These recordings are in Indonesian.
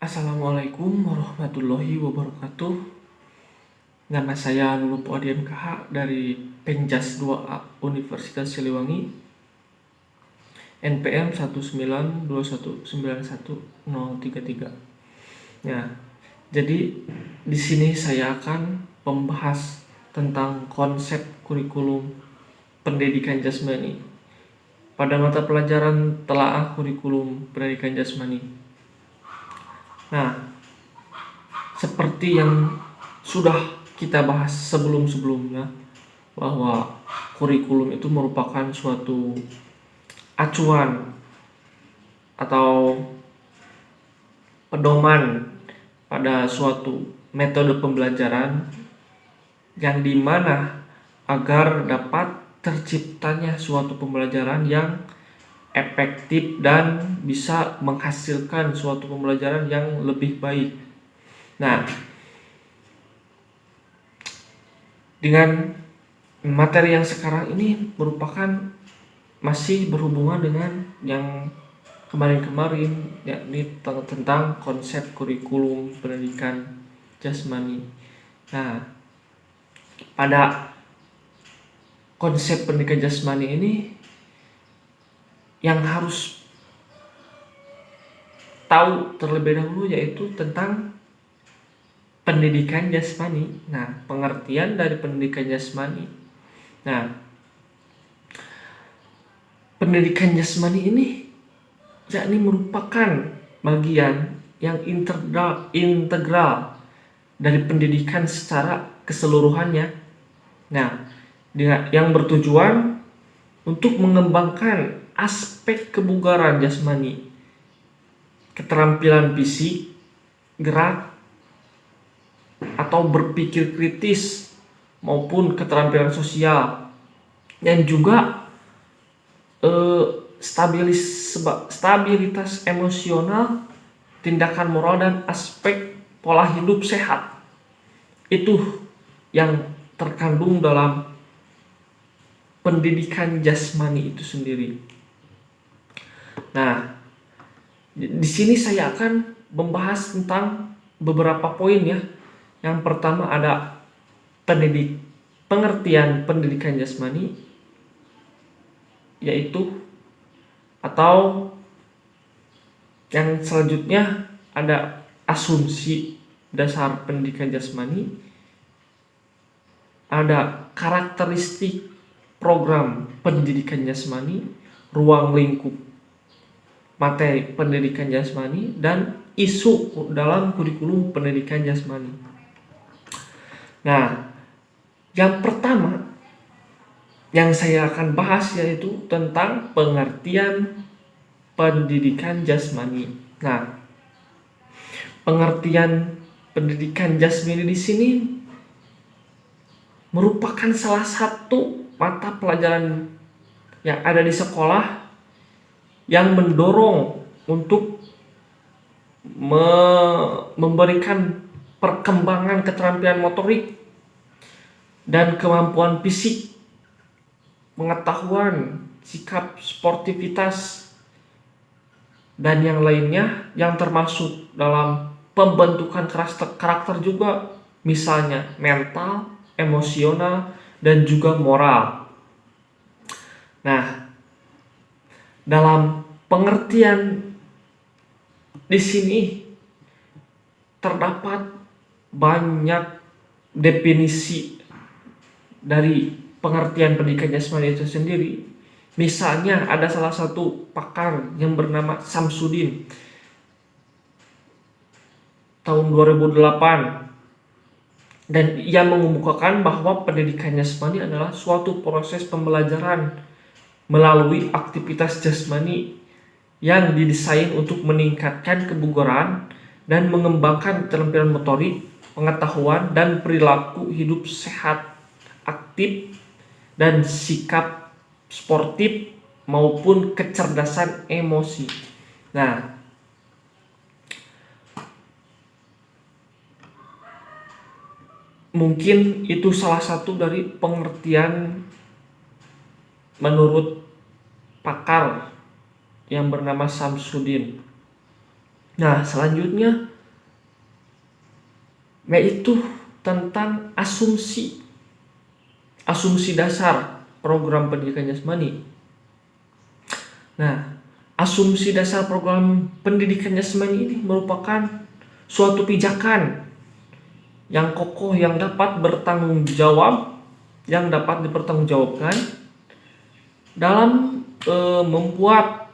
Assalamualaikum warahmatullahi wabarakatuh. Nama saya Lulup Wadian KH dari Penjas 2A Universitas Siliwangi, NPM 192191033. Ya, jadi di sini saya akan membahas tentang konsep kurikulum pendidikan jasmani pada mata pelajaran telaah kurikulum pendidikan jasmani. Nah, seperti yang sudah kita bahas sebelum-sebelumnya, bahwa kurikulum itu merupakan suatu acuan atau pedoman pada suatu metode pembelajaran yang dimana agar dapat terciptanya suatu pembelajaran yang efektif dan bisa menghasilkan suatu pembelajaran yang lebih baik. Nah, dengan materi yang sekarang ini merupakan masih berhubungan dengan yang kemarin-kemarin, yakni tentang konsep kurikulum pendidikan jasmani. Nah, pada konsep pendidikan jasmani ini yang harus tahu terlebih dahulu yaitu tentang pendidikan jasmani. Nah, pengertian dari pendidikan jasmani. Nah, pendidikan jasmani ini yakni merupakan bagian yang integral dari pendidikan secara keseluruhannya. Nah, yang bertujuan untuk mengembangkan aspek kebugaran jasmani, keterampilan fisik, gerak, atau berpikir kritis, maupun keterampilan sosial, dan juga stabilitas emosional, tindakan moral, dan aspek pola hidup sehat. Itu yang terkandung dalam pendidikan jasmani itu sendiri. Nah, di sini saya akan membahas tentang beberapa poin ya. Yang pertama ada pengertian pendidikan jasmani, yaitu atau yang selanjutnya ada asumsi dasar pendidikan jasmani, ada karakteristik program pendidikan jasmani, ruang lingkup materi pendidikan jasmani, dan isu dalam kurikulum pendidikan jasmani. Nah, yang pertama yang saya akan bahas yaitu tentang pengertian pendidikan jasmani. Nah, pengertian pendidikan jasmani di sini merupakan salah satu mata pelajaran yang ada di sekolah yang mendorong untuk memberikan perkembangan keterampilan motorik dan kemampuan fisik, pengetahuan, sikap, sportivitas, dan yang lainnya yang termasuk dalam pembentukan karakter juga, misalnya mental, emosional, dan juga moral. Nah, dalam pengertian di sini terdapat banyak definisi dari pengertian pendidikan jasmani itu sendiri. Misalnya ada salah satu pakar yang bernama Samsudin tahun 2008, dan ia mengemukakan bahwa pendidikan jasmani adalah suatu proses pembelajaran melalui aktivitas jasmani yang didesain untuk meningkatkan kebugaran dan mengembangkan keterampilan motorik, pengetahuan, dan perilaku hidup sehat, aktif, dan sikap sportif maupun kecerdasan emosi. Nah, mungkin itu salah satu dari pengertian menurut pakar yang bernama Samsudin. Nah, selanjutnya yaitu tentang asumsi dasar program pendidikan jasmani. Nah, asumsi dasar program pendidikan jasmani ini merupakan suatu pijakan yang kokoh yang dapat dipertanggungjawabkan dalam membuat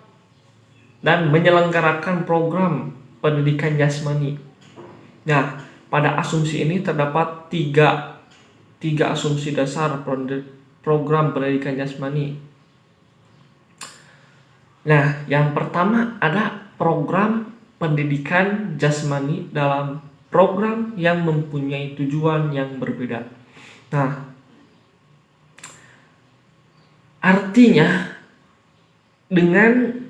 dan menyelenggarakan program pendidikan jasmani. Nah, pada asumsi ini terdapat tiga asumsi dasar program pendidikan jasmani. Nah, yang pertama ada program pendidikan jasmani dalam program yang mempunyai tujuan yang berbeda. Nah, artinya dengan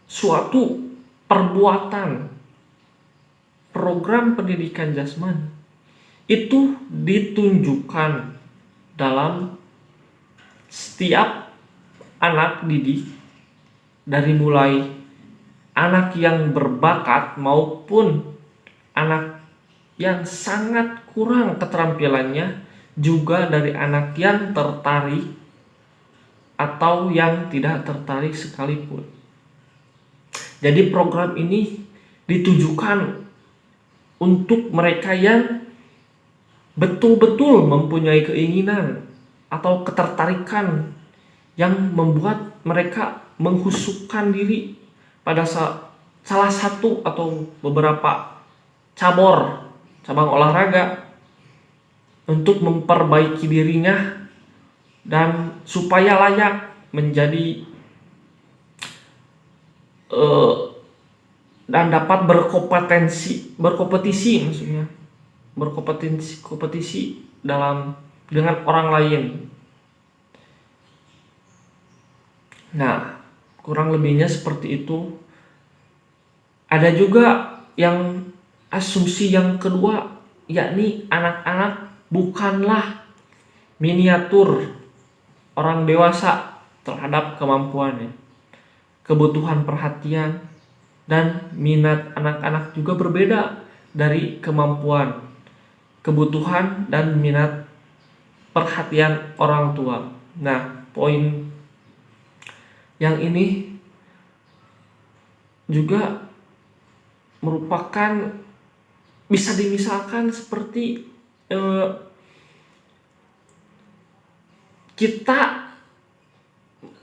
suatu perbuatan program pendidikan jasmani itu ditunjukkan dalam setiap anak didik, dari mulai anak yang berbakat maupun anak yang sangat kurang keterampilannya, juga dari anak yang tertarik atau yang tidak tertarik sekalipun. Jadi program ini ditujukan untuk mereka yang betul-betul mempunyai keinginan atau ketertarikan yang membuat mereka menghusukkan diri pada salah satu atau beberapa cabang olahraga untuk memperbaiki dirinya dan supaya layak menjadi dan dapat berkompetisi dalam dengan orang lain. Nah, kurang lebihnya seperti itu. Ada juga yang asumsi yang kedua, yakni anak-anak bukanlah miniatur orang dewasa terhadap kemampuannya. Kebutuhan perhatian dan minat anak-anak juga berbeda dari kemampuan, kebutuhan dan minat perhatian orang tua. Nah, poin yang ini juga merupakan bisa dimisalkan seperti kita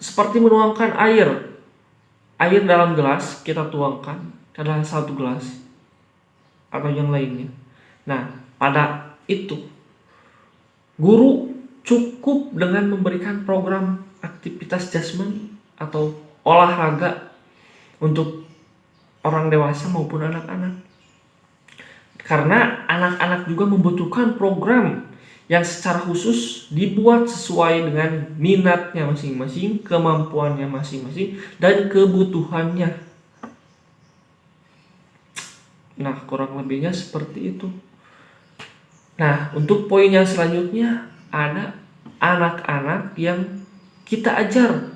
seperti menuangkan air dalam gelas, kita tuangkan ke dalam satu gelas atau yang lainnya. Nah, pada itu guru cukup dengan memberikan program aktivitas jasmani atau olahraga untuk orang dewasa maupun anak-anak. Karena anak-anak juga membutuhkan program yang secara khusus dibuat sesuai dengan minatnya masing-masing, kemampuannya masing-masing, dan kebutuhannya. Nah, kurang lebihnya seperti itu. Nah, untuk poin yang selanjutnya ada anak-anak yang kita ajar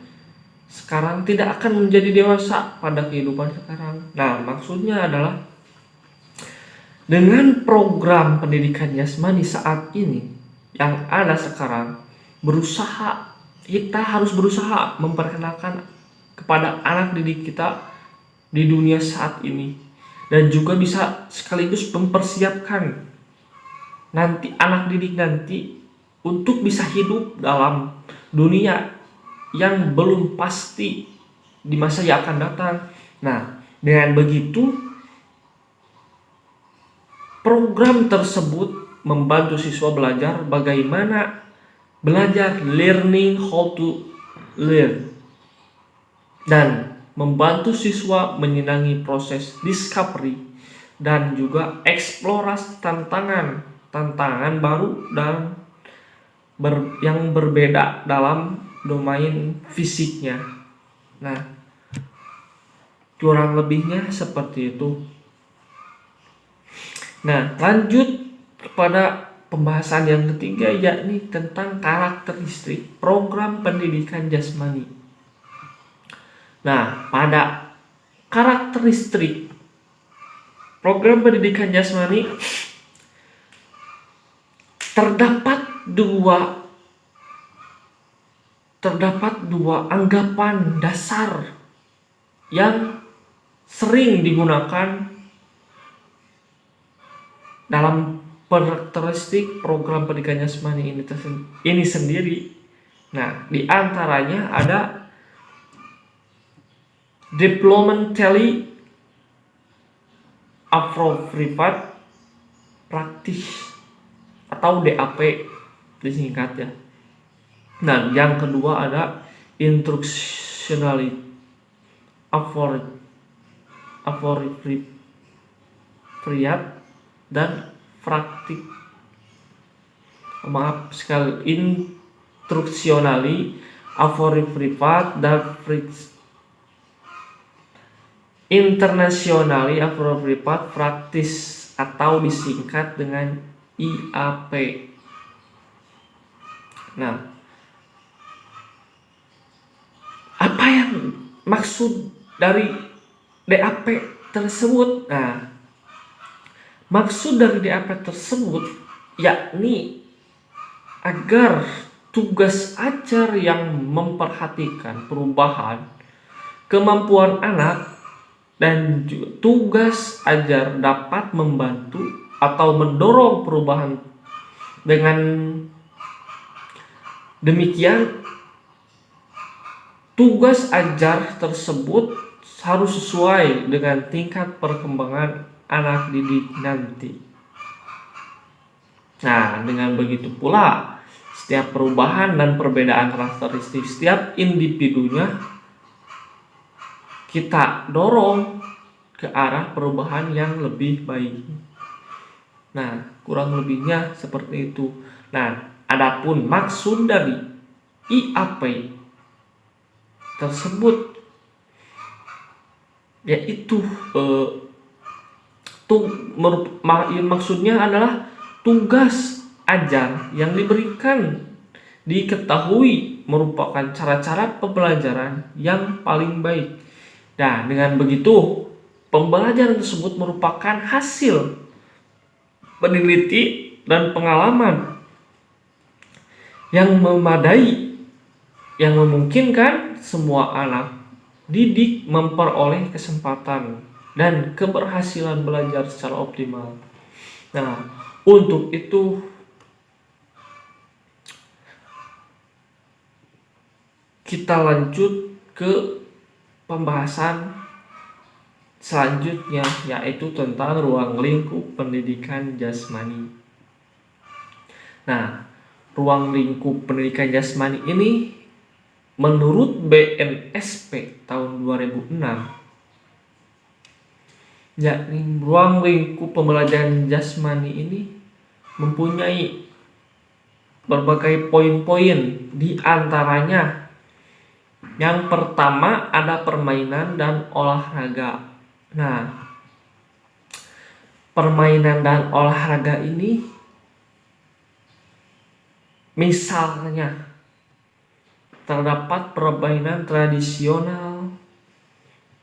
sekarang tidak akan menjadi dewasa pada kehidupan sekarang. Nah, maksudnya adalah dengan program pendidikan jasmani saat ini yang ada sekarang, kita harus berusaha memperkenalkan kepada anak didik kita di dunia saat ini, dan juga bisa sekaligus mempersiapkan nanti anak didik nanti untuk bisa hidup dalam dunia yang belum pasti di masa yang akan datang. Nah, dengan begitu program tersebut membantu siswa belajar bagaimana belajar, learning how to learn, dan membantu siswa menyenangi proses discovery dan juga eksplorasi tantangan baru dan yang berbeda dalam domain fisiknya. Nah, kurang lebihnya seperti itu. Nah, lanjut kepada pembahasan yang ketiga, yakni tentang karakteristik program pendidikan jasmani. Nah, pada karakteristik program pendidikan jasmani terdapat dua anggapan dasar yang sering digunakan dalam karakteristik program pendidikan jasmani ini sendiri. Nah, di antaranya ada developmentally appropriate practice atau DAP disingkat ya. Nah, yang kedua ada instructionally appropriate dan praktik instructionally appropriate dan internationally appropriate practice atau disingkat dengan IAP. Nah, apa yang maksud dari DAP tersebut? Nah, maksud dari DAP tersebut yakni agar tugas ajar yang memperhatikan perubahan kemampuan anak dan juga tugas ajar dapat membantu atau mendorong perubahan. Dengan demikian, tugas ajar tersebut harus sesuai dengan tingkat perkembangan anak didik nanti. Nah, dengan begitu pula, setiap perubahan dan perbedaan karakteristik setiap individunya kita dorong ke arah perubahan yang lebih baik. Nah, kurang lebihnya seperti itu. Nah, adapun maksud dari IAP tersebut yaitu maksudnya adalah tugas ajar yang diketahui merupakan cara-cara pembelajaran yang paling baik. Nah, dengan begitu pembelajaran tersebut merupakan hasil peneliti dan pengalaman yang memadai yang memungkinkan semua anak didik memperoleh kesempatan dan keberhasilan belajar secara optimal. Nah, untuk itu kita lanjut ke pembahasan selanjutnya, yaitu tentang ruang lingkup pendidikan jasmani. Nah, ruang lingkup pendidikan jasmani ini menurut BNSP tahun 2006, yakni ruang lingkup pembelajaran jasmani ini mempunyai berbagai poin-poin. Di antaranya yang pertama ada permainan dan olahraga. Nah, permainan dan olahraga ini misalnya terdapat permainan tradisional,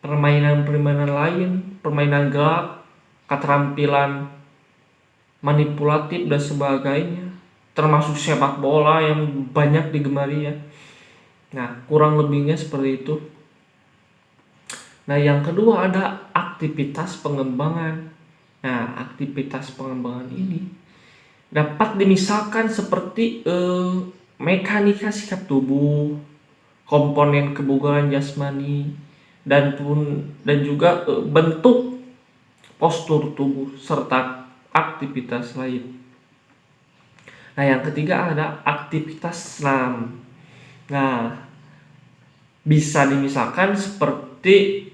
permainan-permainan lain, permainan gelap, keterampilan manipulatif dan sebagainya, termasuk sepak bola yang banyak digemari ya. Nah, kurang lebihnya seperti itu. Nah, yang kedua ada aktivitas pengembangan. Nah, aktivitas pengembangan ini dapat dimisalkan seperti mekanika sikap tubuh, komponen kebugaran jasmani, dan juga bentuk postur tubuh serta aktivitas lain. Nah, yang ketiga ada aktivitas senam. Nah, bisa dimisalkan seperti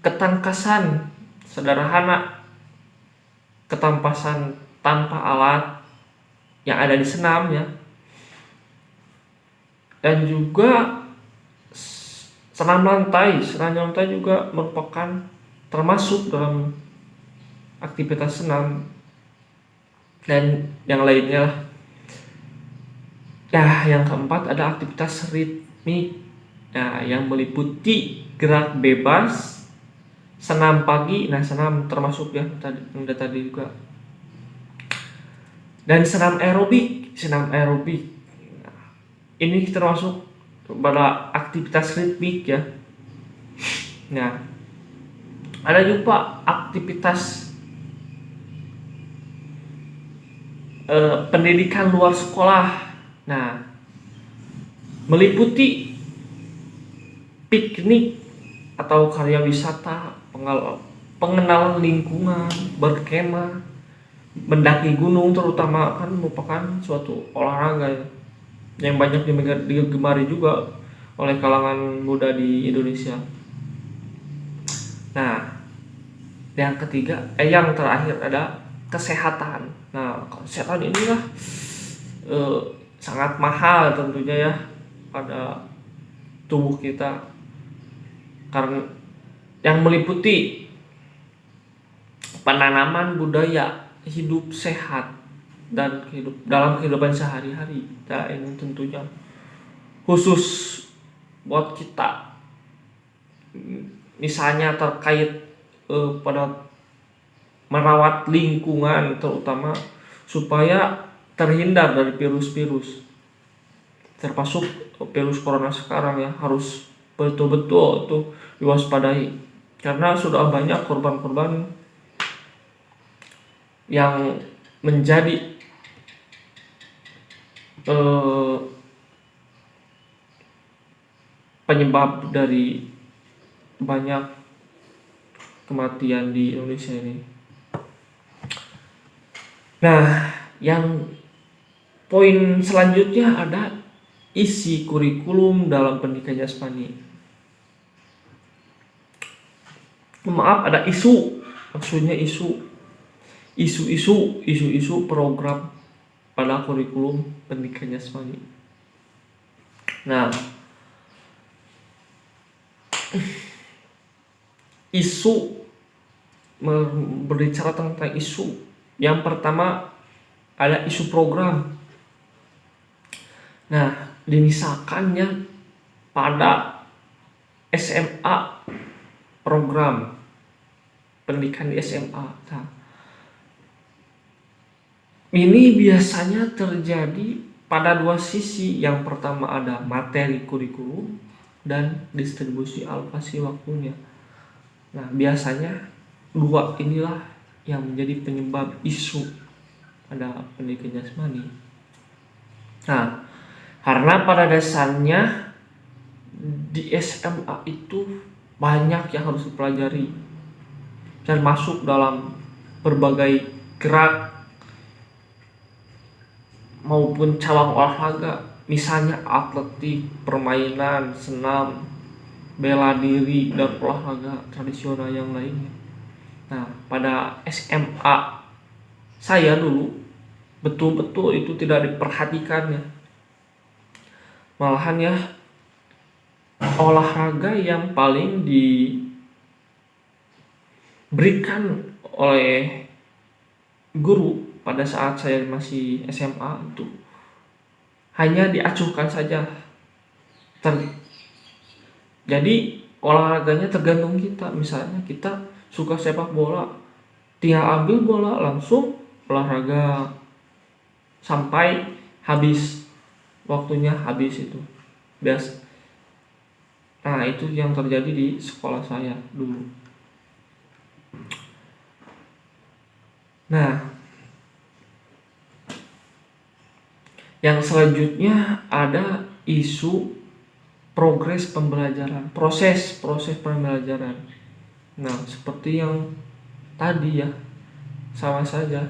ketangkasan sederhana, ketangkasan tanpa alat yang ada di senam ya, dan juga senam lantai juga merupakan termasuk dalam aktivitas senam dan yang lainnya lah. Nah, yang keempat ada aktivitas ritmik. Nah, yang meliputi gerak bebas, senam pagi, nah senam termasuk ya tadi juga, dan senam aerobik. Nah, ini termasuk pada aktivitas ritmik ya. Nah, ada juga aktivitas pendidikan luar sekolah. Nah, meliputi piknik atau karya wisata, pengenalan lingkungan, berkemah, mendaki gunung, terutama kan merupakan suatu olahraga ya, yang banyak digemari juga oleh kalangan muda di Indonesia. Nah, yang terakhir ada kesehatan. Nah, kesehatan inilah sangat mahal tentunya ya pada tubuh kita, karena yang meliputi penanaman budaya hidup sehat dan dalam kehidupan sehari-hari. Nah, ini tentunya khusus buat kita, misalnya terkait pada merawat lingkungan, terutama supaya terhindar dari virus-virus, termasuk virus corona sekarang ya, harus betul-betul tuh diwaspadai, karena sudah banyak korban-korban yang menjadi penyebab dari banyak kematian di Indonesia ini. Nah, yang poin selanjutnya ada isi kurikulum dalam pendidikan jasmani. Maaf, ada isu, maksudnya isu program pada kurikulum pendidikan jasmani. Nah, isu, berbicara tentang isu, yang pertama ada isu program. Nah, dimisalkannya pada SMA, program pendidikan di SMA. Nah, ini biasanya terjadi pada dua sisi. Yang pertama ada materi kurikulum dan distribusi alokasi waktunya. Nah, biasanya dua inilah yang menjadi penyebab isu pada pendidikan jasmani. Nah, karena pada dasarnya di SMA itu banyak yang harus dipelajari dan masuk dalam berbagai gerak maupun cabang olahraga, misalnya atletik, permainan, senam, bela diri, dan olahraga tradisional yang lainnya. Nah, pada SMA saya dulu betul-betul itu tidak diperhatikan ya. Malahan ya, olahraga yang paling diberikan oleh guru pada saat saya masih SMA itu hanya diacuhkan saja. Jadi olahraganya tergantung kita. Misalnya kita suka sepak bola, tinggal ambil bola langsung olahraga sampai habis, waktunya habis itu biasa. Nah, itu yang terjadi di sekolah saya dulu. Nah, yang selanjutnya ada isu progres pembelajaran, proses pembelajaran. Nah, seperti yang tadi ya, sama saja.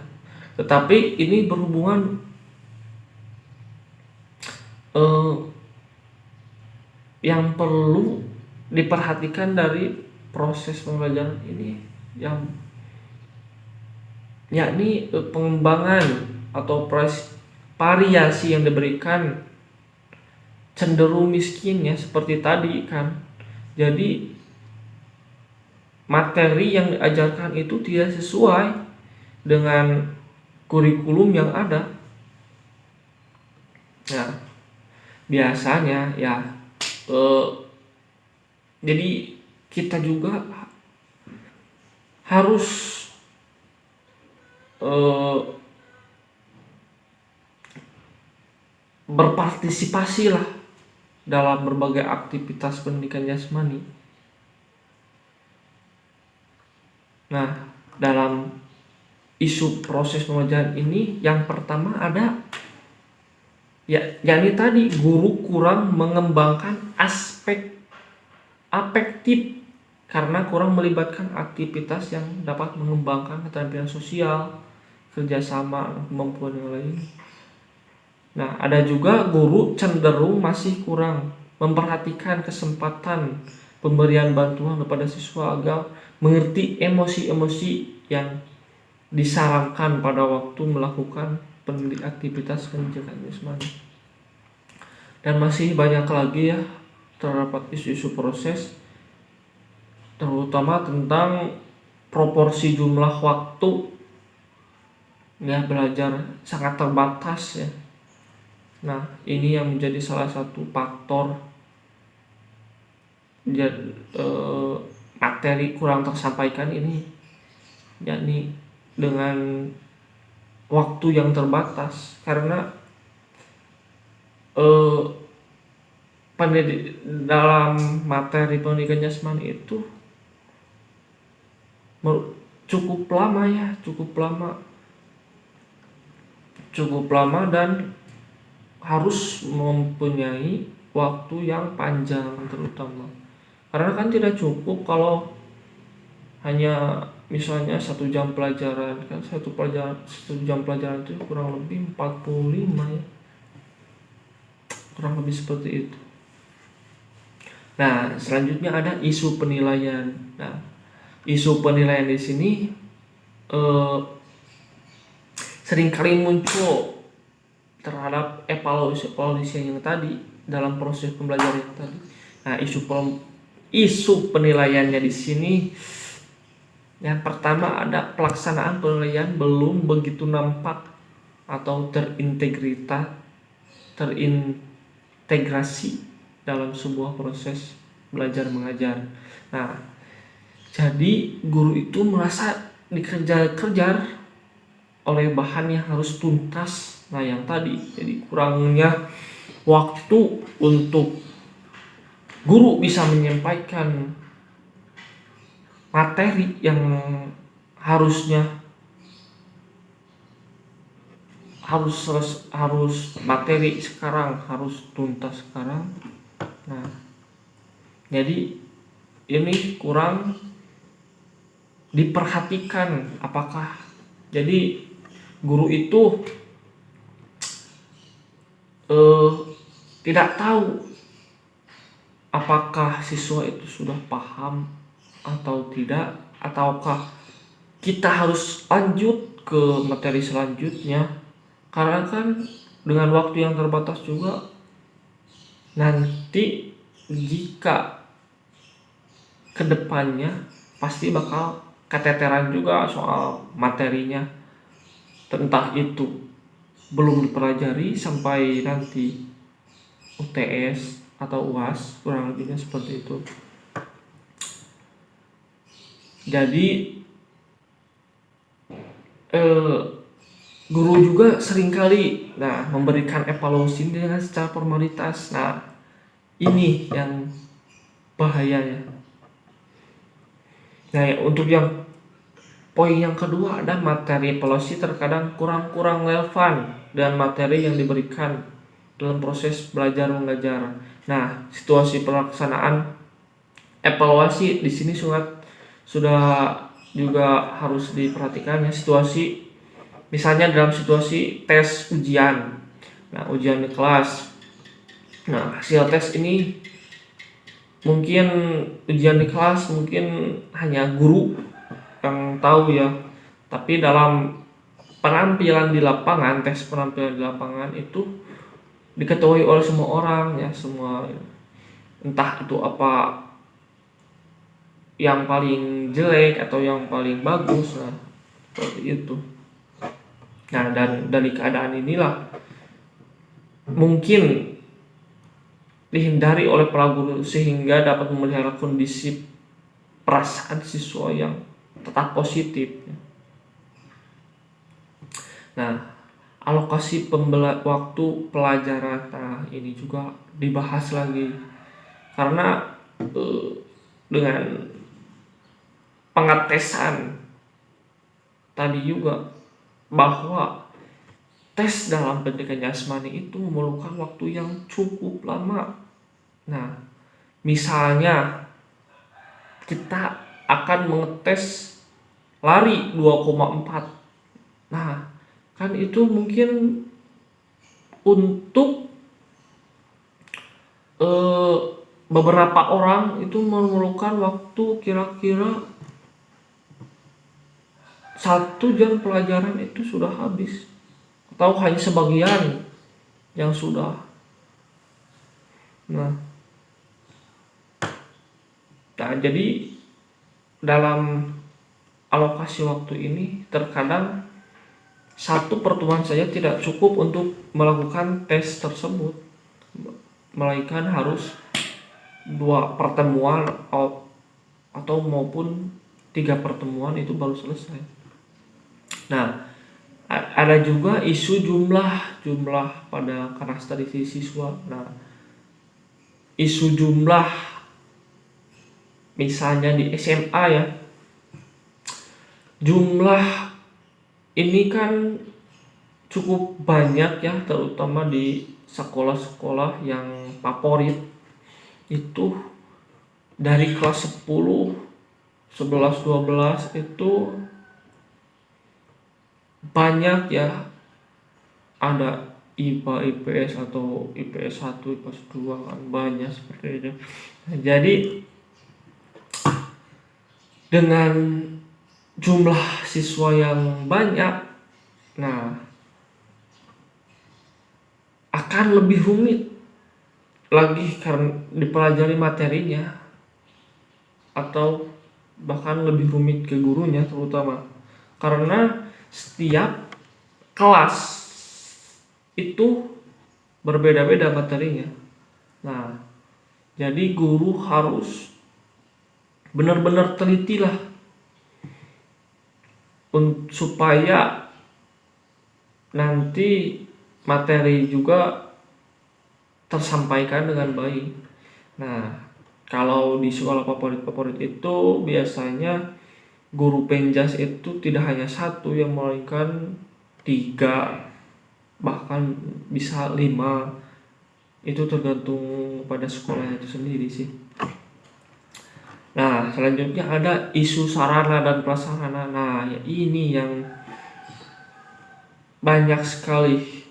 Tetapi ini berhubungan yang perlu diperhatikan dari proses pembelajaran ini, yang yakni pengembangan atau variasi yang diberikan cenderung miskin ya, seperti tadi kan. Jadi materi yang diajarkan itu tidak sesuai dengan kurikulum yang ada. Nah, biasanya ya Jadi kita juga harus eh, berpartisipasi lah dalam berbagai aktivitas pendidikan jasmani. Nah, dalam isu proses pembelajaran ini yang pertama ada yakni tadi guru kurang mengembangkan aspek afektif karena kurang melibatkan aktivitas yang dapat mengembangkan keterampilan sosial, kerjasama, kemampuan yang lain. Nah, ada juga guru cenderung masih kurang memperhatikan kesempatan pemberian bantuan kepada siswa agar mengerti emosi-emosi yang disarankan pada waktu melakukan aktivitas pendidikan jasmani. Dan masih banyak lagi ya terdapat isu-isu proses, terutama tentang proporsi jumlah waktu ya belajar sangat terbatas ya. Nah, ini yang menjadi salah satu faktor materi kurang tersampaikan ini, yakni dengan waktu yang terbatas karena dalam materi pendidikan jasmani itu cukup lama dan harus mempunyai waktu yang panjang terutama karena kan tidak cukup kalau hanya misalnya 1 jam pelajaran kan, 1 jam pelajaran itu kurang lebih 45 ya, kurang lebih seperti itu. Nah, selanjutnya ada isu penilaian. Nah, isu penilaian di sini seringkali muncul terhadap evaluasi yang tadi dalam proses pembelajaran yang tadi. Nah, isu penilaiannya di sini yang pertama ada pelaksanaan penilaian belum begitu nampak atau terintegrasi dalam sebuah proses belajar mengajar. Nah, jadi guru itu merasa dikejar-kejar oleh bahan yang harus tuntas. Nah, yang tadi jadi kurangnya waktu untuk guru bisa menyampaikan materi yang harus materi sekarang harus tuntas sekarang. Nah, jadi ini kurang diperhatikan apakah jadi guru itu tidak tahu apakah siswa itu sudah paham atau tidak, ataukah kita harus lanjut ke materi selanjutnya karena kan dengan waktu yang terbatas juga nanti jika kedepannya pasti bakal keteteran juga soal materinya, entah itu belum dipelajari sampai nanti UTS atau UAS, kurang lebihnya seperti itu. Jadi guru juga seringkali memberikan evaluasi dengan secara formalitas. Nah, ini yang bahayanya. Nah, untuk yang poin yang kedua ada materi evaluasi terkadang kurang relevan dengan materi yang diberikan dalam proses belajar mengajar. Nah, situasi pelaksanaan evaluasi di sini sudah juga harus diperhatikan ya, situasi misalnya dalam situasi tes ujian. Nah, ujian di kelas. Nah, hasil tes ini mungkin ujian di kelas mungkin hanya guru yang tahu ya. Tapi dalam penampilan di lapangan, tes penampilan di lapangan itu diketahui oleh semua orang ya, semua entah itu apa yang paling jelek atau yang paling bagus, nah seperti itu. Nah, dan dari keadaan inilah mungkin dihindari oleh para guru sehingga dapat memelihara kondisi perasaan siswa yang tetap positif. Nah, alokasi waktu pelajaran, nah ini juga dibahas lagi karena dengan pengetesan tadi juga bahwa tes dalam pendidikan jasmani itu memerlukan waktu yang cukup lama. Nah, misalnya kita akan mengetes lari 2,4. Nah, kan itu mungkin untuk beberapa orang itu memerlukan waktu kira-kira 1 jam pelajaran itu sudah habis, atau hanya sebagian yang sudah. Nah, jadi dalam alokasi waktu ini terkadang satu pertemuan saja tidak cukup untuk melakukan tes tersebut, melainkan harus 2 pertemuan atau maupun 3 pertemuan itu baru selesai. Nah, ada juga isu jumlah pada karakteristik siswa. Nah, isu jumlah misalnya di SMA ya, jumlah ini kan cukup banyak ya, terutama di sekolah-sekolah yang favorit itu dari kelas 10, 11, 12 itu banyak ya, ada IPA, IPS atau IPS 1, IPS 2 kan banyak seperti itu. Jadi dengan jumlah siswa yang banyak, nah akan lebih rumit lagi karena dipelajari materinya, atau bahkan lebih rumit ke gurunya terutama karena setiap kelas itu berbeda-beda materinya. Nah, jadi guru harus benar-benar teliti lah supaya nanti materi juga tersampaikan dengan baik. Nah, kalau di sekolah favorit itu biasanya guru penjas itu tidak hanya 1 yang melainkan 3, bahkan bisa 5. Itu tergantung pada sekolah itu sendiri sih. Nah, selanjutnya ada isu sarana dan prasarana. Nah, ini yang banyak sekali.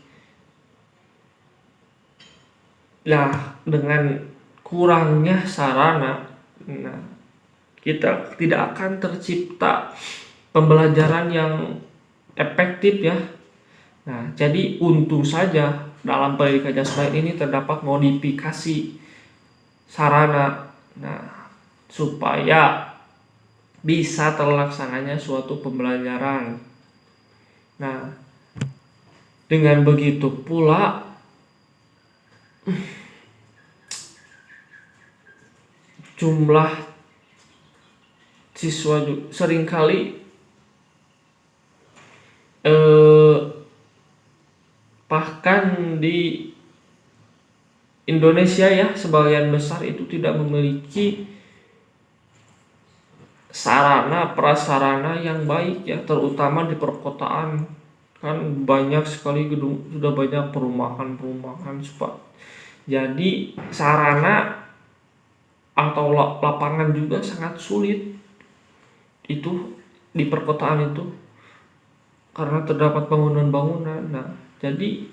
Nah, dengan kurangnya sarana, nah kita tidak akan tercipta pembelajaran yang efektif ya. Nah, jadi untung saja dalam pendidikan jasmani ini terdapat modifikasi sarana, nah supaya bisa terlaksananya suatu pembelajaran. Nah, dengan begitu pula jumlah siswa seringkali bahkan di Indonesia ya, sebagian besar itu tidak memiliki sarana prasarana yang baik ya, terutama di perkotaan. Kan banyak sekali gedung, sudah banyak perumahan jadi sarana atau lapangan juga sangat sulit itu di perkotaan itu karena terdapat bangunan-bangunan. Nah, jadi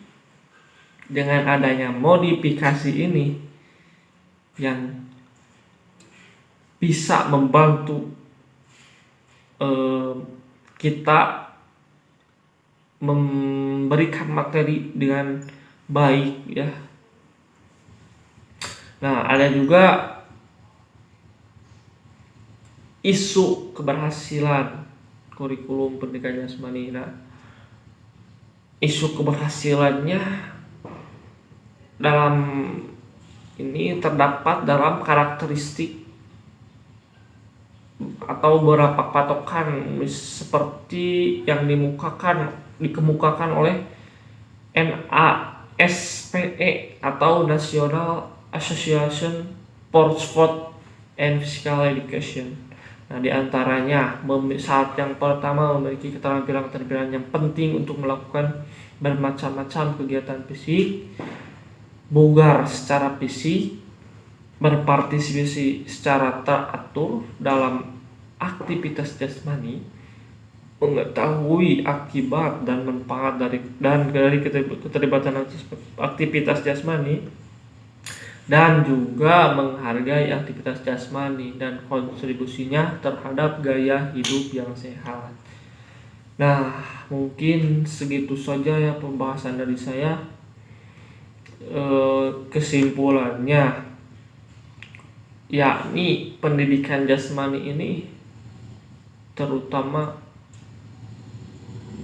dengan adanya modifikasi ini yang bisa membantu kita memberikan materi dengan baik ya. Nah, ada juga isu keberhasilan kurikulum pendidikan jasmani. Nah, isu keberhasilannya dalam ini terdapat dalam karakteristik atau beberapa patokan seperti yang dikemukakan oleh NASPE atau National Association for Sport and Physical Education. Nah, diantaranya saat yang pertama memiliki keterampilan-keterampilan yang penting untuk melakukan bermacam-macam kegiatan fisik, bugar secara fisik, berpartisipasi secara teratur dalam aktivitas jasmani, mengetahui akibat dan manfaat dari keterlibatan aktivitas jasmani, dan juga menghargai aktivitas jasmani dan kontribusinya terhadap gaya hidup yang sehat. Nah, mungkin segitu saja ya pembahasan dari saya. Kesimpulannya, yakni pendidikan jasmani ini terutama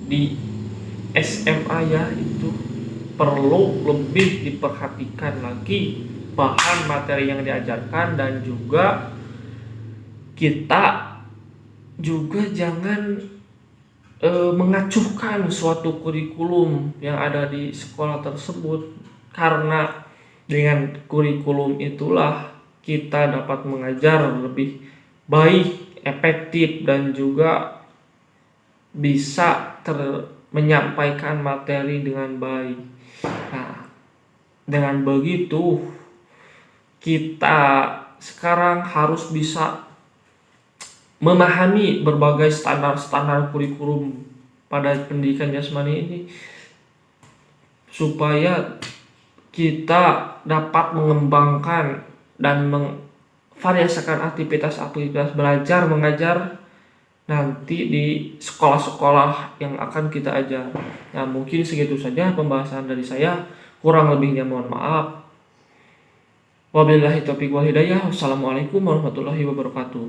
di SMA ya, itu perlu lebih diperhatikan lagi bahan materi yang diajarkan, dan juga kita juga jangan mengacuhkan suatu kurikulum yang ada di sekolah tersebut, karena dengan kurikulum itulah kita dapat mengajar lebih baik, efektif, dan juga bisa menyampaikan materi dengan baik. Nah, dengan begitu kita sekarang harus bisa memahami berbagai standar-standar kurikulum pada pendidikan jasmani ini, supaya kita dapat mengembangkan dan memvariasikan aktivitas-aktivitas belajar mengajar nanti di sekolah-sekolah yang akan kita ajar. Nah, mungkin segitu saja pembahasan dari saya, kurang lebihnya mohon maaf. Wabillahi taufiq wal hidayah. Wassalamualaikum warahmatullahi wabarakatuh.